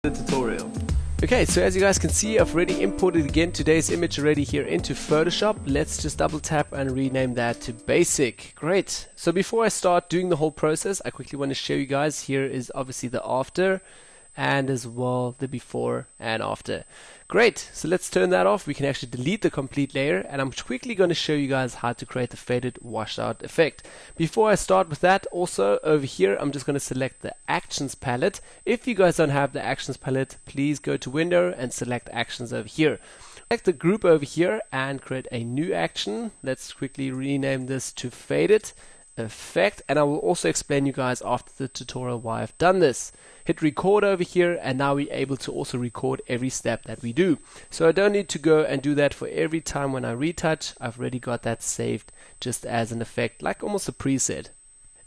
the tutorial. Okay, so as you guys can see, I've already imported again today's image already here into Photoshop. Let's just double tap and rename that to basic. Great. So before I start doing the whole process, I quickly want to show you guys, here is obviously the after and as well the before and after. Great, so let's turn that off. We can actually delete the complete layer, and I'm quickly going to show you guys how to create the faded washed out effect. Before I start with that, also over here I'm just going to select the actions palette. If you guys don't have the actions palette, please go to window and select actions over here. Select the group over here and create a new action. Let's quickly rename this to faded effect, and I will also explain you guys after the tutorial why I've done this. Hit record over here, and now we're able to also record every step that we do. So I don't need to go and do that for every time when I retouch. I've already got that saved just as an effect, like almost a preset.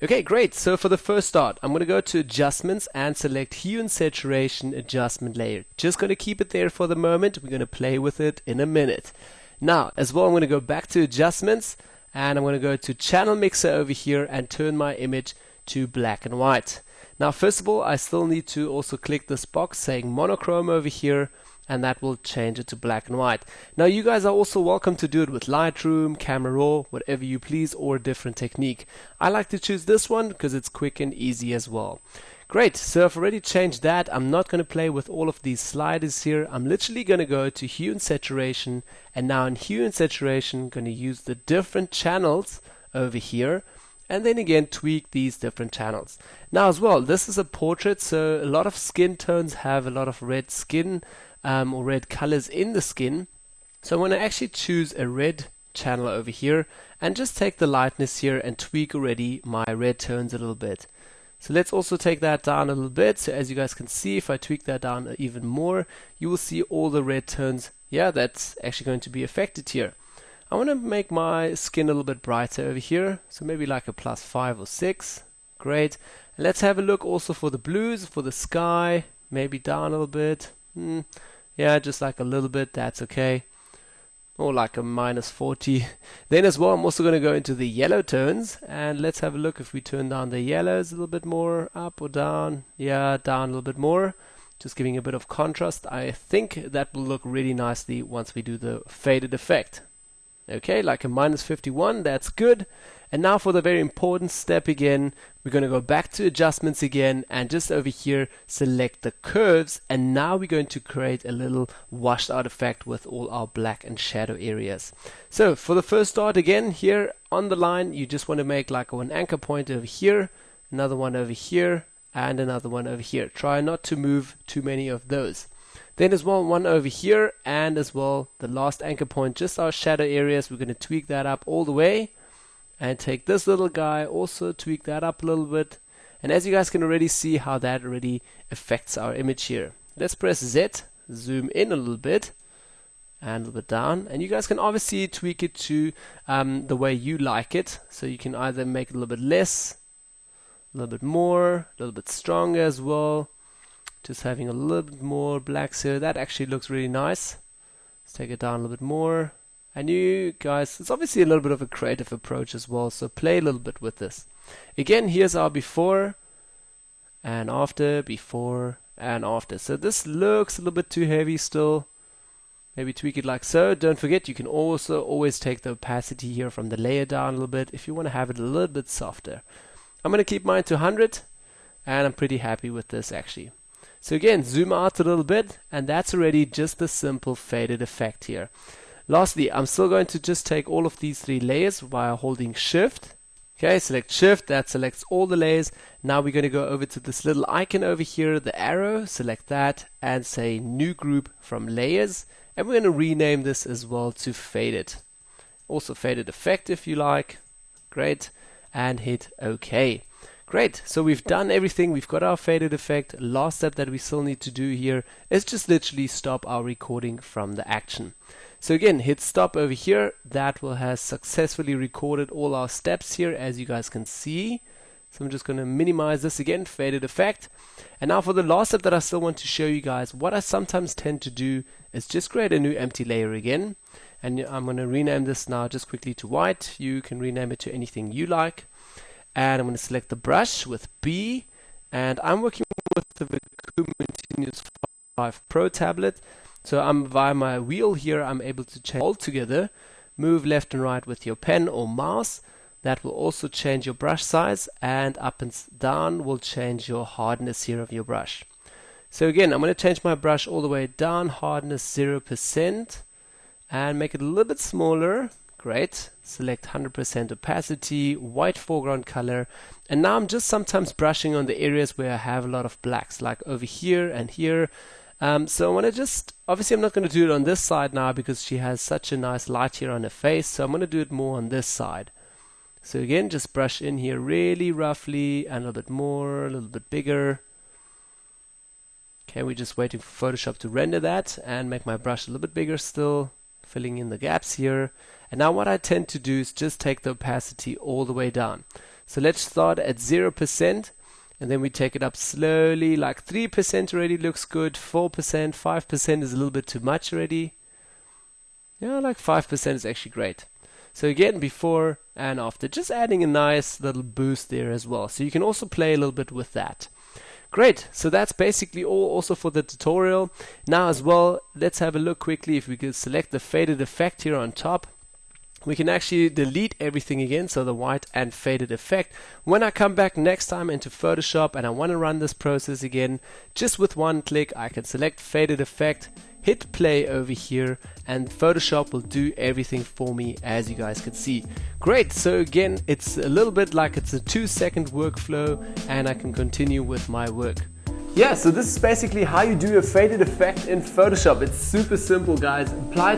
Okay, great. So for the first start, I'm going to go to adjustments and select hue and saturation adjustment layer. Just going to keep it there for the moment. We're going to play with it in a minute. Now as well, I'm going to go back to adjustments, and I'm going to go to channel mixer over here and turn my image to black and white. Now first of all, I still need to also click this box saying monochrome over here, and that will change it to black and white. Now you guys are also welcome to do it with Lightroom, Camera Raw, whatever you please, or a different technique. I like to choose this one because it's quick and easy as well. Great, so I've already changed that. I'm not going to play with all of these sliders here. I'm literally going to go to hue and saturation, and now in hue and saturation I'm going to use the different channels over here, and then again tweak these different channels. Now as well, this is a portrait, so a lot of skin tones have a lot of red skin or red colors in the skin. So I'm going to actually choose a red channel over here and just take the lightness here and tweak already my red tones a little bit. So let's also take that down a little bit. So as you guys can see, if I tweak that down even more, you will see all the red tones. Yeah, that's actually going to be affected here. I want to make my skin a little bit brighter over here, so maybe like a +5 or 6. Great. And let's have a look also for the blues, for the sky, maybe down a little bit. Yeah, just like a little bit, that's okay. Or like a -40. Then as well, I'm also going to go into the yellow tones, and let's have a look if we turn down the yellows a little bit more, up or down. Yeah, down a little bit more, just giving a bit of contrast. I think that will look really nicely once we do the faded effect. Okay, like a -51, that's good. And now for the very important step again, we're going to go back to adjustments again, and just over here select the curves, and now we're going to create a little washed out effect with all our black and shadow areas. So for the first start again, here on the line, you just want to make like one anchor point over here, another one over here, and another one over here. Try not to move too many of those. Then as well, one over here, and as well the last anchor point, just our shadow areas. We're going to tweak that up all the way, and take this little guy, also tweak that up a little bit. And as you guys can already see how that already affects our image here. Let's press Z, zoom in a little bit and a little bit down, and you guys can obviously tweak it to the way you like it. So you can either make it a little bit less, a little bit more, a little bit stronger as well. Just having a little bit more blacks here. That actually looks really nice. Let's take it down a little bit more. And you guys, it's obviously a little bit of a creative approach as well, so play a little bit with this. Again, here's our before and after, before and after. So this looks a little bit too heavy still. Maybe tweak it like so. Don't forget, you can also always take the opacity here from the layer down a little bit if you want to have it a little bit softer. I'm going to keep mine to 100, and I'm pretty happy with this actually. So again, zoom out a little bit, and that's already just the simple faded effect here. Lastly, I'm still going to just take all of these 3 layers while holding shift. Okay, select shift, that selects all the layers. Now we're going to go over to this little icon over here, the arrow, select that and say new group from layers, and we're going to rename this as well to faded. Also faded effect if you like. Great, and hit OK. Great, so we've done everything. We've got our faded effect. Last step that we still need to do here is just literally stop our recording from the action. So again, hit stop over here. That will have successfully recorded all our steps here, as you guys can see. So I'm just going to minimize this again, faded effect. And now for the last step that I still want to show you guys, what I sometimes tend to do is just create a new empty layer again. And I'm going to rename this now just quickly to white. You can rename it to anything you like. And I'm going to select the brush with B, and I'm working with the continuous 5 Pro tablet. So I'm via my wheel here, I'm able to change all together, move left and right with your pen or mouse. That will also change your brush size, and up and down will change your hardness here of your brush. So again, I'm going to change my brush all the way down, hardness 0%, and make it a little bit smaller. Great. Select 100% opacity, white foreground color, and now I'm just sometimes brushing on the areas where I have a lot of blacks, like over here and here. So I want to just, obviously I'm not going to do it on this side now because she has such a nice light here on her face, so I'm going to do it more on this side. So again, just brush in here really roughly, and a little bit more, a little bit bigger. Okay, we're just waiting for Photoshop to render that, and make my brush a little bit bigger still, filling in the gaps here. And now what I tend to do is just take the opacity all the way down. So let's start at 0%, and then we take it up slowly, like 3% already looks good, 4%, 5% is a little bit too much already. Yeah, like 5% is actually great. So again, before and after, just adding a nice little boost there as well. So you can also play a little bit with that. Great, so that's basically all also for the tutorial. Now as well, let's have a look quickly if we could select the faded effect here on top. We can actually delete everything again, so the white and faded effect. When I come back next time into Photoshop and I want to run this process again, just with one click I can select faded effect, hit play over here, and Photoshop will do everything for me, as you guys can see. Great, so again, it's a little bit like it's a 2-second workflow, and I can continue with my work. Yeah, so this is basically how you do a faded effect in Photoshop. It's super simple, guys. Apply